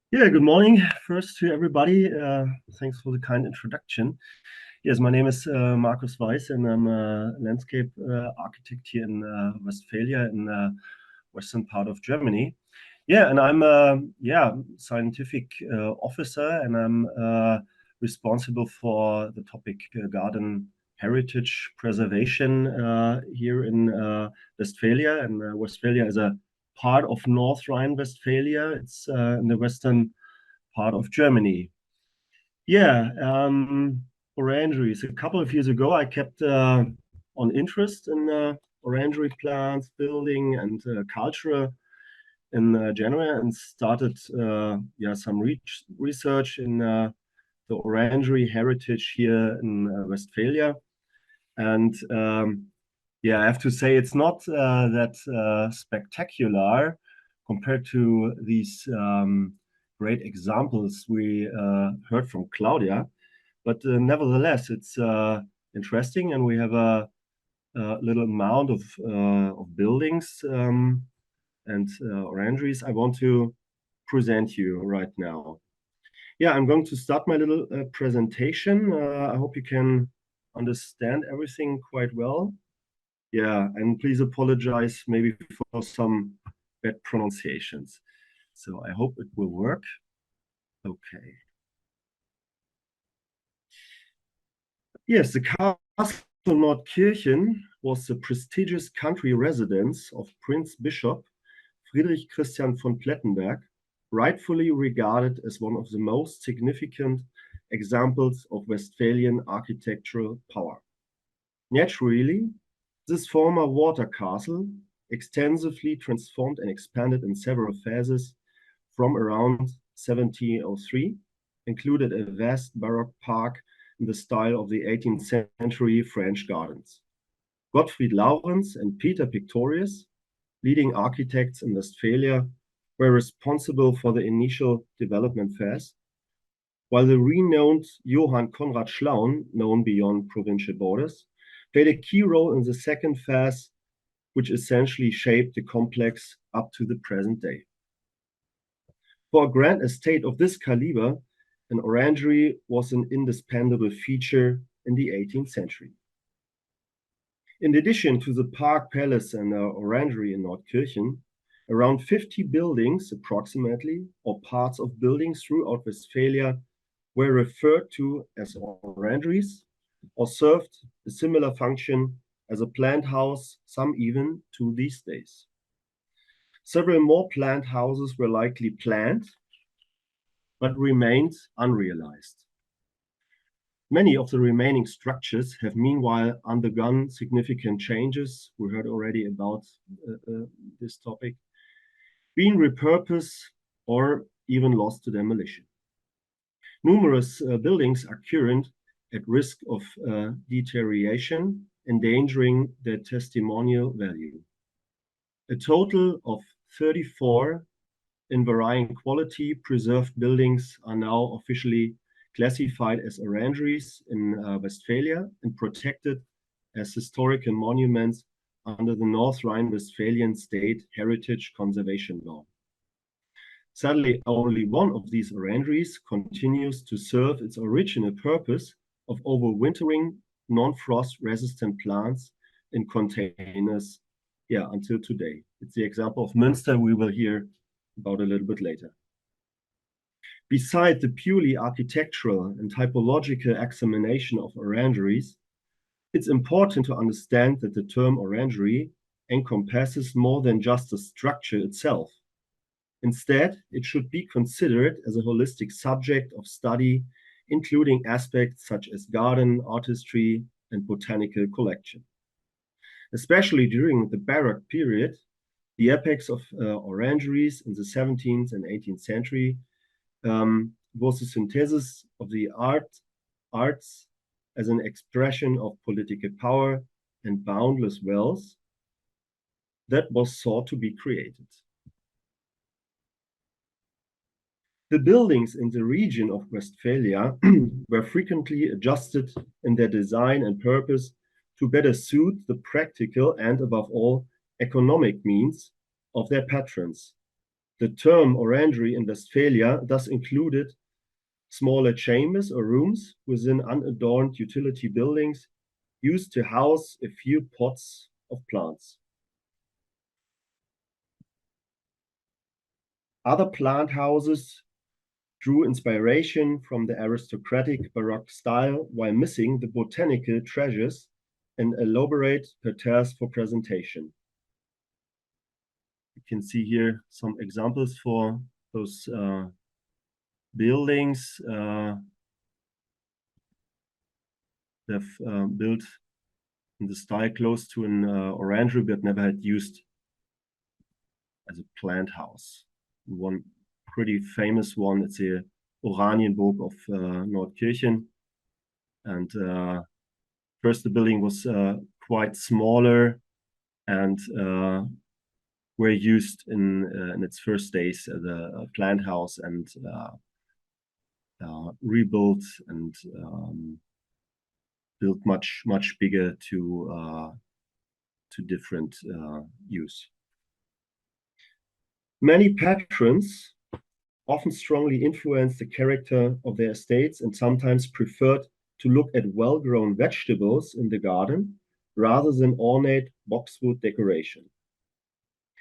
Yeah, good morning first to everybody. Thanks for the kind introduction. Yes, my name is Marcus Weiss, and I'm a landscape architect here in Westphalia in the western part of Germany. Yeah, and I'm a scientific officer, and I'm responsible for the topic garden heritage preservation here in Westphalia. And Westphalia is a part of North Rhine-Westphalia. It's in the western part of Germany. Yeah, orangeries. A couple of years ago, I kept on interest in orangery plants, building, and culture in January, and started some research in the orangery heritage here in Westphalia. And I have to say it's not that spectacular compared to these great examples we heard from Claudia. But nevertheless, it's interesting, and we have a little amount of buildings and orangeries I want to present you right now. Yeah, I'm going to start my little presentation. I hope you can understand everything quite well. Yeah, and please apologize maybe for some bad pronunciations. So I hope it will work. Okay. Yes, the castle Nordkirchen was the prestigious country residence of Prince Bishop Friedrich Christian von Plettenberg, rightfully regarded as one of the most significant examples of Westphalian architectural power. Naturally, this former water castle, extensively transformed and expanded in several phases from around 1703, included a vast Baroque park in the style of the 18th century French gardens. Gottfried Lawrence and Peter Pictorius, leading architects in Westphalia, were responsible for the initial development phase, while the renowned Johann Conrad Schlaun, known beyond provincial borders, played a key role in the second phase, which essentially shaped the complex up to the present day. For a grand estate of this caliber, an orangery was an indispensable feature in the 18th century. In addition to the park, palace, and orangery in Nordkirchen, around 50 buildings, approximately, or parts of buildings throughout Westphalia were referred to as orangeries or served a similar function as a plant house, some even to these days. Several more plant houses were likely planned, but remained unrealized. Many of the remaining structures have meanwhile undergone significant changes. We heard already about this topic, being repurposed or even lost to demolition. Numerous buildings are currently at risk of deterioration, endangering their testimonial value. A total of 34 in varying quality preserved buildings are now officially classified as orangeries in Westphalia and protected as historical monuments under the North Rhine-Westphalian State Heritage Conservation Law. Sadly, only one of these orangeries continues to serve its original purpose of overwintering non-frost resistant plants in containers until today. It's the example of Münster we will hear about a little bit later. Beside the purely architectural and typological examination of orangeries, it's important to understand that the term orangery encompasses more than just the structure itself. Instead, it should be considered as a holistic subject of study, including aspects such as garden, artistry, and botanical collection. Especially during the Baroque period, the apex of orangeries in the 17th and 18th century was the synthesis of the arts as an expression of political power and boundless wealth that was sought to be created. The buildings in the region of Westphalia were frequently adjusted in their design and purpose to better suit the practical and, above all, economic means of their patrons. The term orangery in Westphalia thus included smaller chambers or rooms within unadorned utility buildings used to house a few pots of plants. Other plant houses drew inspiration from the aristocratic Baroque style while missing the botanical treasures and elaborate parterres for presentation. You can see here some examples for those buildings they've built in the style close to an orangery, but never had used as a plant house. One pretty famous one, it's the Oranienburg of Nordkirchen. And first, the building was quite smaller and were used in its first days as a plant house and rebuilt and built much bigger to different use. Many patrons often strongly influenced the character of their estates and sometimes preferred to look at well-grown vegetables in the garden rather than ornate boxwood decoration.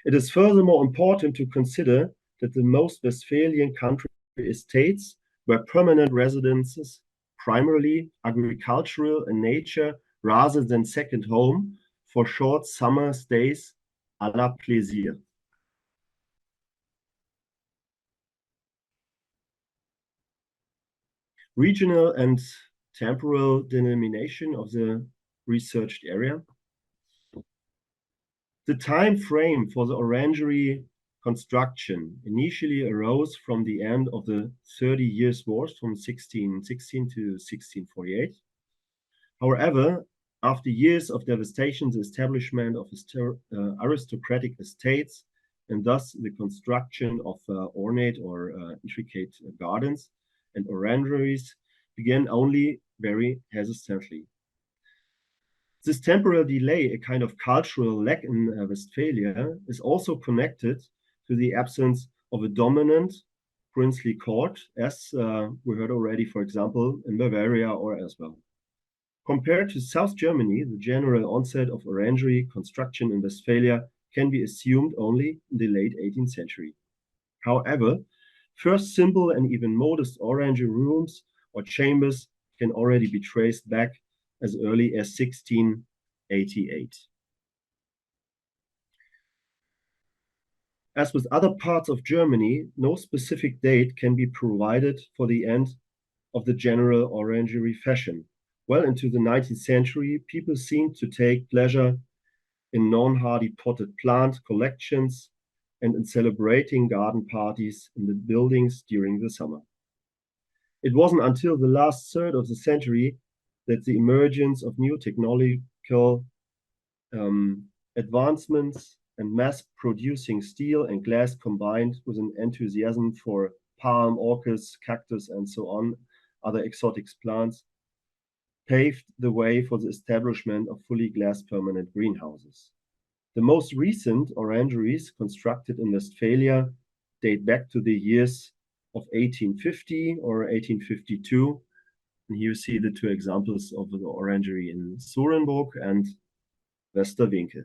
It is furthermore important to consider that the most Westphalian country estates were permanent residences, primarily agricultural in nature rather than second home for short summer stays à la plaisir. Regional and temporal denomination of the researched area. The time frame for the orangery construction initially arose from the end of the 30 Years' Wars from 1616 to 1648. However, after years of devastation, the establishment of aristocratic estates and thus the construction of ornate or intricate gardens and orangeries began only very hesitantly. This temporal delay, a kind of cultural lack in Westphalia, is also connected to the absence of a dominant princely court, as we heard already, for example, in Bavaria or elsewhere. Compared to South Germany, the general onset of orangery construction in Westphalia can be assumed only in the late 18th century. However, first simple and even modest orangery rooms or chambers can already be traced back as early as 1688. As with other parts of Germany, no specific date can be provided for the end of the general orangery fashion. Well into the 19th century, people seemed to take pleasure in non-hardy potted plant collections and in celebrating garden parties in the buildings during the summer. It wasn't until the last third of the century that the emergence of new technological advancements and mass-producing steel and glass combined with an enthusiasm for palm, orchids, cactus, and so on, other exotic plants, paved the way for the establishment of fully glass permanent greenhouses. The most recent orangeries constructed in Westphalia date back to the years of 1850 or 1852. And here you see the two examples of the orangery in Surenburg and Westerwinkel.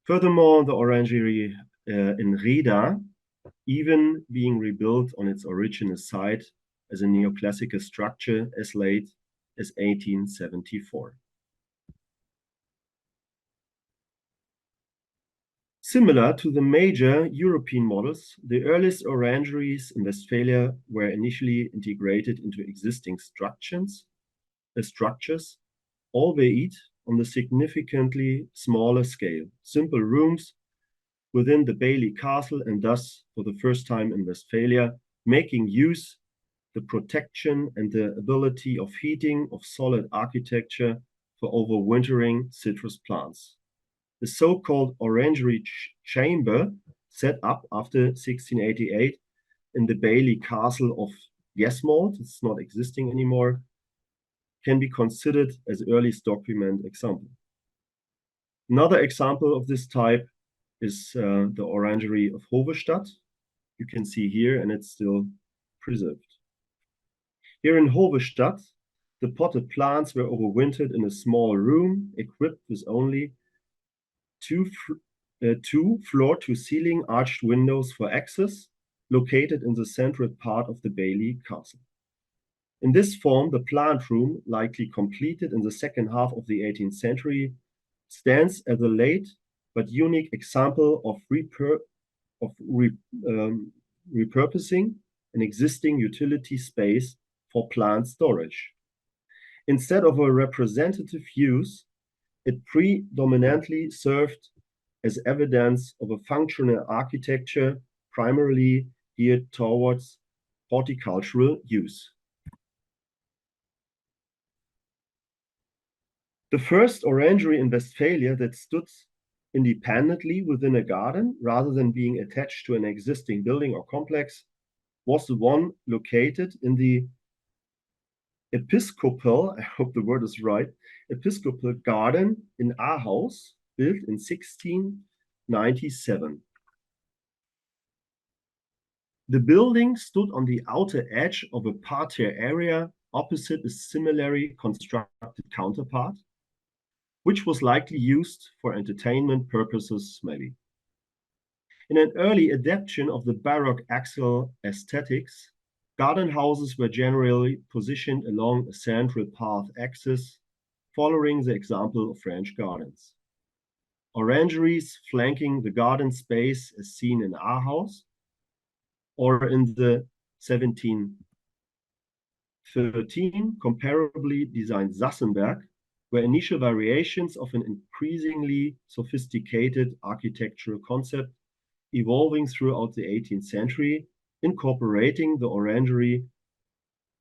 Furthermore, the orangery in Reda, even being rebuilt on its original site as a neoclassical structure as late as 1874. Similar to the major European models, the earliest orangeries in Westphalia were initially integrated into existing structures, albeit on the significantly smaller scale. Simple rooms within the Bailey Castle and thus, for the first time in Westphalia, making use the protection and the ability of heating of solid architecture for overwintering citrus plants. The so-called orangery chamber, set up after 1688 in the Bailey Castle of Gesmold, it's not existing anymore, can be considered as earliest document example. Another example of this type is the Orangery of Hovestadt. You can see here, and it's still preserved. Here in Hovestadt, the potted plants were overwintered in a small room equipped with only two floor-to-ceiling arched windows for access, located in the central part of the Bailey Castle. In this form, the plant room, likely completed in the second half of the 18th century, stands as a late but unique example of repurposing an existing utility space for plant storage. Instead of a representative use, it predominantly served as evidence of a functional architecture primarily geared towards horticultural use. The first orangery in Westphalia that stood independently within a garden rather than being attached to an existing building or complex was the one located in the Episcopal, I hope the word is right, Episcopal Garden in Ahaus, built in 1697. The building stood on the outer edge of a parterre area opposite a similarly constructed counterpart, which was likely used for entertainment purposes, maybe. In an early adaptation of the Baroque axial aesthetics, garden houses were generally positioned along a central path axis, following the example of French gardens. Orangeries flanking the garden space as seen in Ahaus, or in the 1713 comparably designed Sassenberg, were initial variations of an increasingly sophisticated architectural concept evolving throughout the 18th century, incorporating the orangery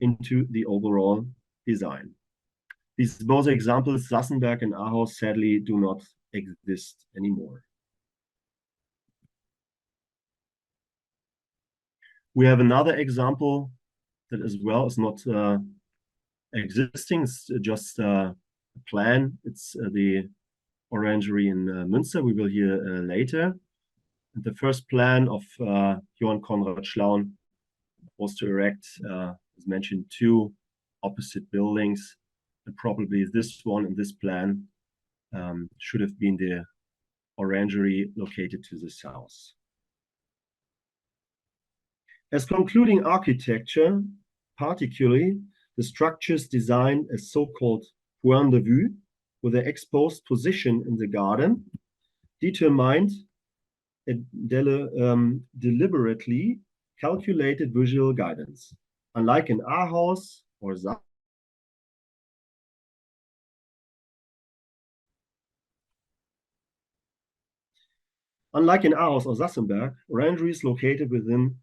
into the overall design. These both examples, Sassenberg and Ahaus, sadly do not exist anymore. We have another example that as well is not existing, it's just a plan. It's the orangery in Münster. We will hear later. The first plan of Johann Conrad Schlaun was to erect, as mentioned, two opposite buildings, and probably this one and this plan should have been the orangery located to the south. As concluding architecture, particularly the structures designed as so-called point de vue, with their exposed position in the garden, determined a deliberately calculated visual guidance. Unlike in Ahaus or Sassenberg, orangeries located within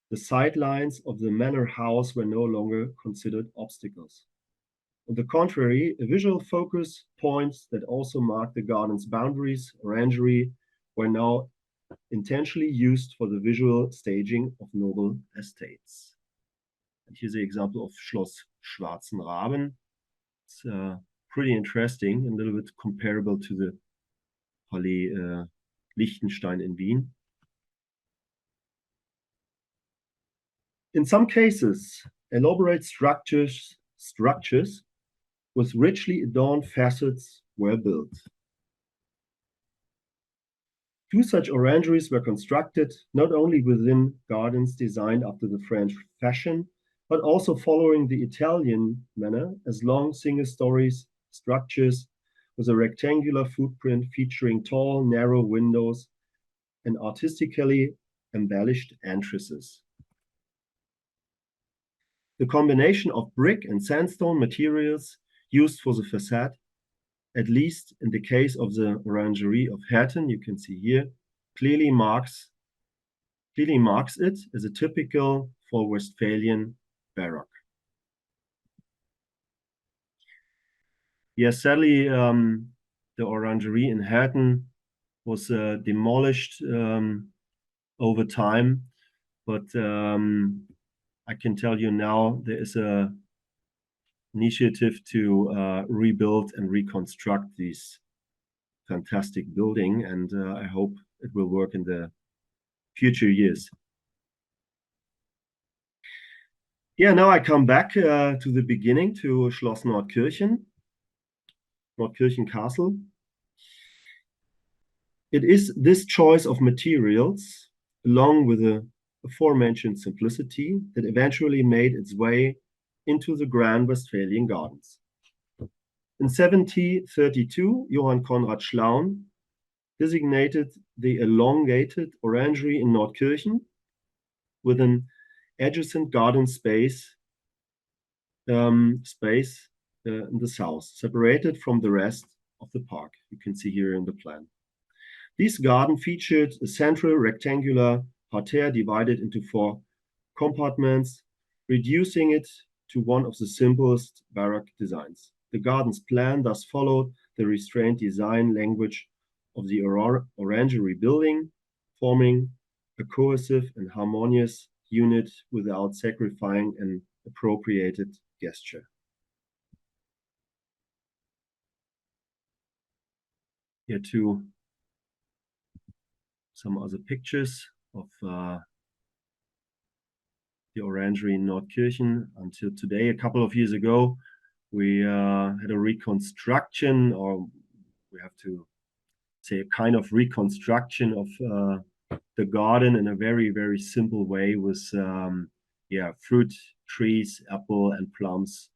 the sidelines of the manor house were no longer considered obstacles. On the contrary, a visual focus points that also marked the garden's boundaries, orangery, were now intentionally used for the visual staging of noble estates. And here's the example of Schloss Schwarzenraben. It's pretty interesting, a little bit comparable to the Palais Liechtenstein in Wien. In some cases, elaborate structures with richly adorned facets were built. Two such orangeries were constructed not only within gardens designed after the French fashion, but also following the Italian manner as long single-story structures with a rectangular footprint featuring tall, narrow windows and artistically embellished entrances. The combination of brick and sandstone materials used for the facade, at least in the case of the Orangery of Herten, you can see here, clearly marks it as a typical for Westphalian Baroque. Yes, sadly, the Orangery in Herten was demolished over time, but I can tell you now there is a initiative to rebuild and reconstruct these fantastic building, and I hope it will work in the future years. Yeah, now I come back to the beginning, to Schloss Nordkirchen Castle. It is this choice of materials, along with the aforementioned simplicity, that eventually made its way into the grand Westphalian gardens. In 1732, Johann Conrad Schlaun designated the elongated orangery in Nordkirchen with an adjacent garden space in the south, separated from the rest of the park. You can see here in the plan. This garden featured a central rectangular parterre divided into 4 compartments, reducing it to one of the simplest Baroque designs. The garden's plan thus followed the restrained design language of the orangery building, forming a cohesive and harmonious unit without sacrificing an appropriated gesture. Here too, some other pictures of the orangery in Nordkirchen until today. A couple of years ago, we had a reconstruction, or we have to say a kind of reconstruction of the garden in a very, very simple way with fruit trees, apple and plums,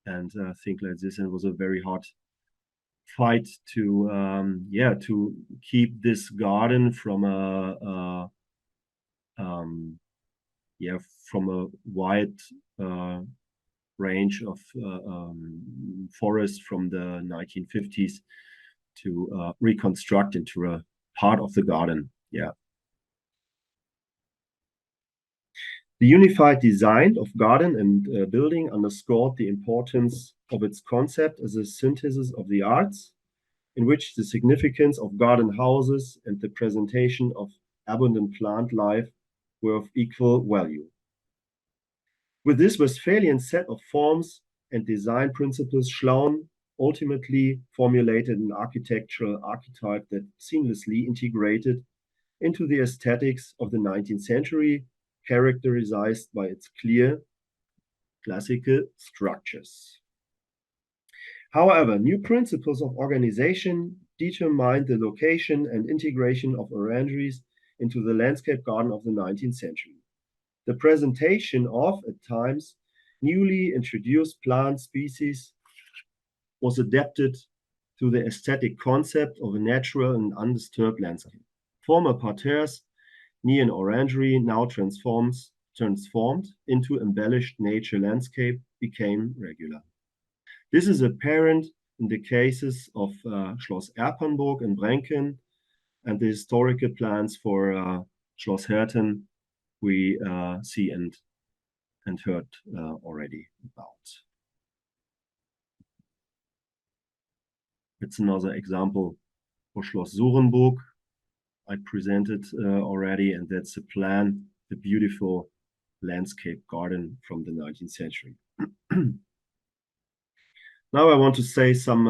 and things like this. And it was a very hard fight to to keep this garden from a wide range of forest from the 1950s to reconstruct into a part of the garden. Yeah. The unified design of garden and building underscored the importance of its concept as a synthesis of the arts, in which the significance of garden houses and the presentation of abundant plant life were of equal value. With this Westphalian set of forms and design principles, Schlaun ultimately formulated an architectural archetype that seamlessly integrated into the aesthetics of the 19th century, characterized by its clear classical structures. However, new principles of organization determined the location and integration of orangeries into the landscape garden of the 19th century. The presentation of, at times, newly introduced plant species was adapted to the aesthetic concept of a natural and undisturbed landscape. Former parterres near an orangery, now transformed into embellished nature landscape, became regular. This is apparent in the cases of Schloss Erpenburg in Brenken and the historical plans for Schloss Herten we see and heard already about. It's another example for Schloss Surenburg I presented already, and that's the plan, the beautiful landscape garden from the 19th century. Now I want to say some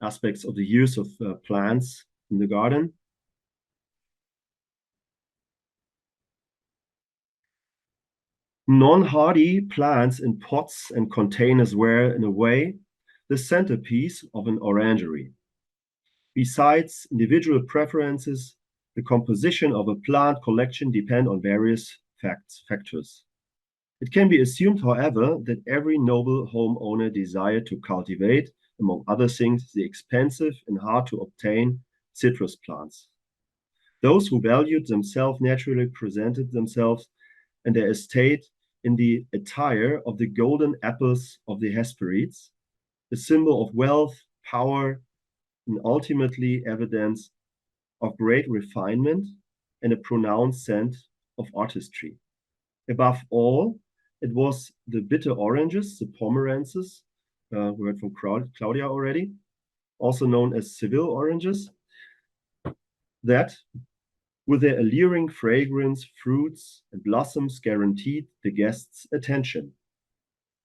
aspects of the use of plants in the garden. Non-hardy plants in pots and containers were, in a way, the centerpiece of an orangery. Besides individual preferences, the composition of a plant collection depend on various factors. It can be assumed, however, that every noble homeowner desired to cultivate, among other things, the expensive and hard-to-obtain citrus plants. Those who valued themselves naturally presented themselves and their estate in the attire of the golden apples of the Hesperides, a symbol of wealth, power, and ultimately evidence of great refinement and a pronounced sense of artistry. Above all, it was the bitter oranges, the pomerances, we heard from Claudia already, also known as Seville oranges, that, with their alluring fragrance, fruits, and blossoms guaranteed the guests' attention.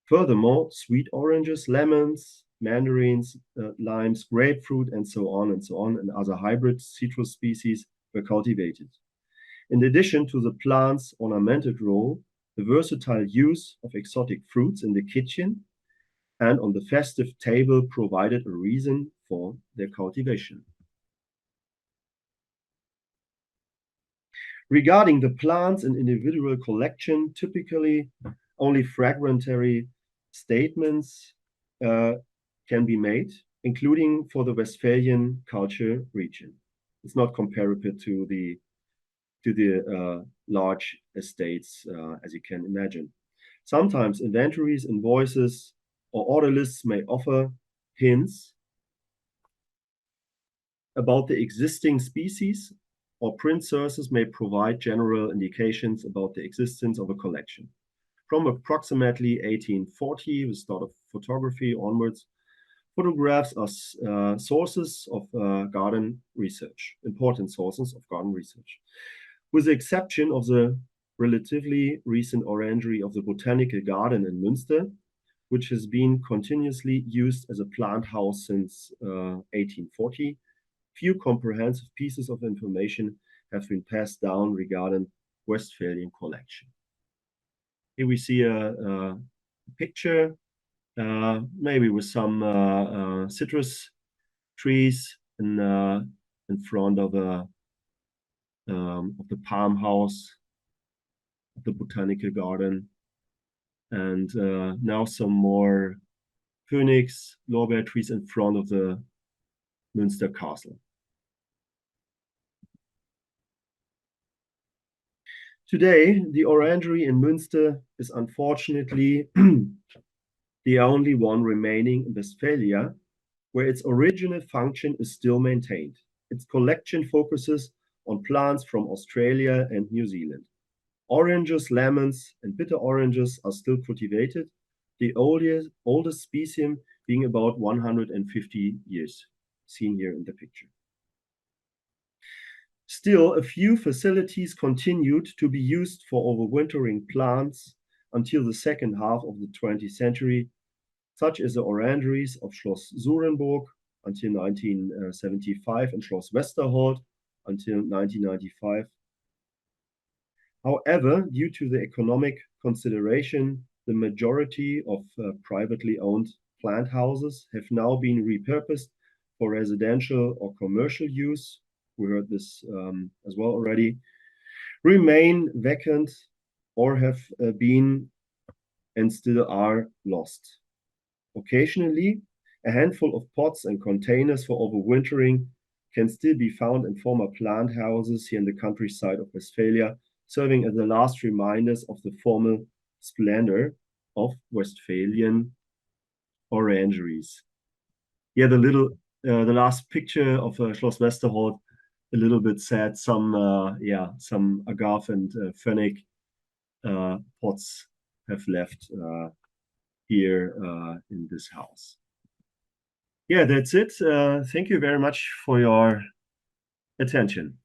Furthermore, sweet oranges, lemons, mandarins, limes, grapefruit, and so on and so on, and other hybrid citrus species were cultivated. In addition to the plant's ornamental role, the versatile use of exotic fruits in the kitchen and on the festive table provided a reason for their cultivation. Regarding the plants in individual collection, typically only fragmentary statements can be made, including for the Westphalian culture region. It's not comparable to the large estates, as you can imagine. Sometimes inventories, invoices, or order lists may offer hints about the existing species, or print sources may provide general indications about the existence of a collection. From approximately 1840, the start of photography onwards, photographs are sources of garden research, important sources of garden research. With the exception of the relatively recent orangery of the Botanical Garden in Münster, which has been continuously used as a plant house since 1840, few comprehensive pieces of information have been passed down regarding Westphalian collection. Here we see a picture, maybe with some citrus trees in front of the palm house of the Botanical Garden, and now some more phoenix lorbeer trees in front of the Münster Castle. Today, the orangery in Münster is unfortunately the only one remaining in Westphalia, where its original function is still maintained. Its collection focuses on plants from Australia and New Zealand. Oranges, lemons, and bitter oranges are still cultivated, the oldest species being about 150 years, seen here in the picture. Still, a few facilities continued to be used for overwintering plants until the second half of the 20th century, such as the orangeries of Schloss Surenburg until 1975 and Schloss Westerhold until 1995. However, due to the economic consideration, the majority of privately owned plant houses have now been repurposed for residential or commercial use. We heard this as well already, remain vacant or have been and still are lost. Occasionally, a handful of pots and containers for overwintering can still be found in former plant houses here in the countryside of Westphalia, serving as the last reminders of the former splendor of Westphalian orangeries. Yeah, the last picture of Schloss Westerhold, a little bit sad. Some agave and fennec pots have left here in this house. Yeah, that's it. Thank you very much for your attention.